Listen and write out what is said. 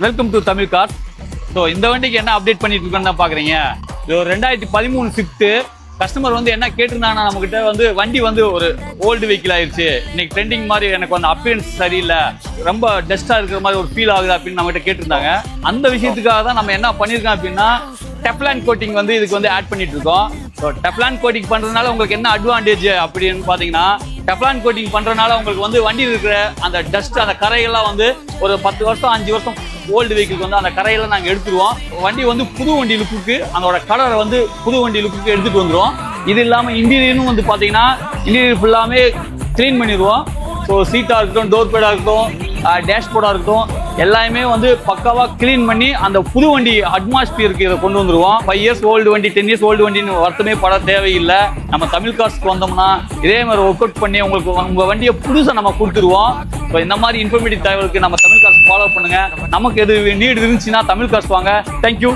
Welcome to Tamil cars. So இந்த வண்டிக்கு என்ன அப்டேட் பண்ணிட்டு இருக்கோன்னு தான் பார்க்குறீங்க. இது ஒரு 2013 ஸ்விஃப்ட். கஸ்டமர் வந்து என்ன கேட்டிருந்தாங்கன்னா, நம்மகிட்ட வந்து வண்டி வந்து ஒரு ஓல்டு வெஹிக்கிள் ஆயிடுச்சு, இன்னைக்கு ட்ரெண்டிங் மாதிரி எனக்கு வந்து அப்பியரன்ஸ் சரியில்லை, ரொம்ப டஸ்ட்டாக இருக்கிற மாதிரி ஒரு ஃபீல் ஆகுது அப்படின்னு நம்மகிட்ட கேட்டிருந்தாங்க. அந்த விஷயத்துக்காக தான் நம்ம என்ன பண்ணியிருக்கோம் அப்படின்னா, டெப்லான் கோட்டிங் வந்து இதுக்கு வந்து ஆட் பண்ணிட்டு இருக்கோம். ஸோ டெப்லான் கோட்டிங் பண்ணுறதுனால உங்களுக்கு என்ன அட்வான்டேஜ் அப்படின்னு பார்த்தீங்கன்னா, டெப்லான் கோட்டிங் பண்ணுறதுனால உங்களுக்கு வந்து வண்டியில் இருக்கிற அந்த டஸ்ட், அந்த கரையெல்லாம் வந்து ஒரு 10 வருஷம் 5 வருஷம் ஓல்டு வெஹிக்கிளுக்கு வந்து அந்த கரையெல்லாம் நாங்கள் எடுத்துருவோம். வண்டி வந்து புது வண்டி லுக்குக்கு, அதோட கலரை வந்து புது வண்டி லுக்குக்கு எடுத்துகிட்டு வந்துடுவோம். இது இல்லாமல் இன்டீரியரும் வந்து பார்த்தீங்கன்னா, இன்டீரியர் ஃபுல்லாமே க்ளீன் பண்ணிடுவோம். ஸோ சீட்டாக இருக்கட்டும், டோர் பேடாக இருக்கட்டும், டேஷ்போர்டாக இருக்கட்டும், எல்லாமே வந்து பக்காவாக க்ளீன் பண்ணி அந்த புது வண்டி அட்மாஸ்பியருக்கு இதை கொண்டு வந்துடுவோம். 5 இயர்ஸ் ஓல்டு வண்டி, 10 இயர்ஸ் ஓல்டு வண்டின்னு வருத்தமே பட தேவையில்லை. நம்ம தமிழ் கார்ஸ்க்கு வந்தோம்னா இதே மாதிரி ஒர்க் அவுட் பண்ணி உங்களுக்கு உங்கள் வண்டியை புதுசாக நம்ம கொடுத்துருவோம். ஸோ இந்த மாதிரி இன்ஃபர்மேட்டிவ் தகவலுக்கு நம்ம தமிழ் கார்ஸ் ஃபாலோ பண்ணுங்கள். நமக்கு எது நீடு இருந்துச்சுன்னா தமிழ் கார்ஸ் வாங்க. தேங்க்யூ.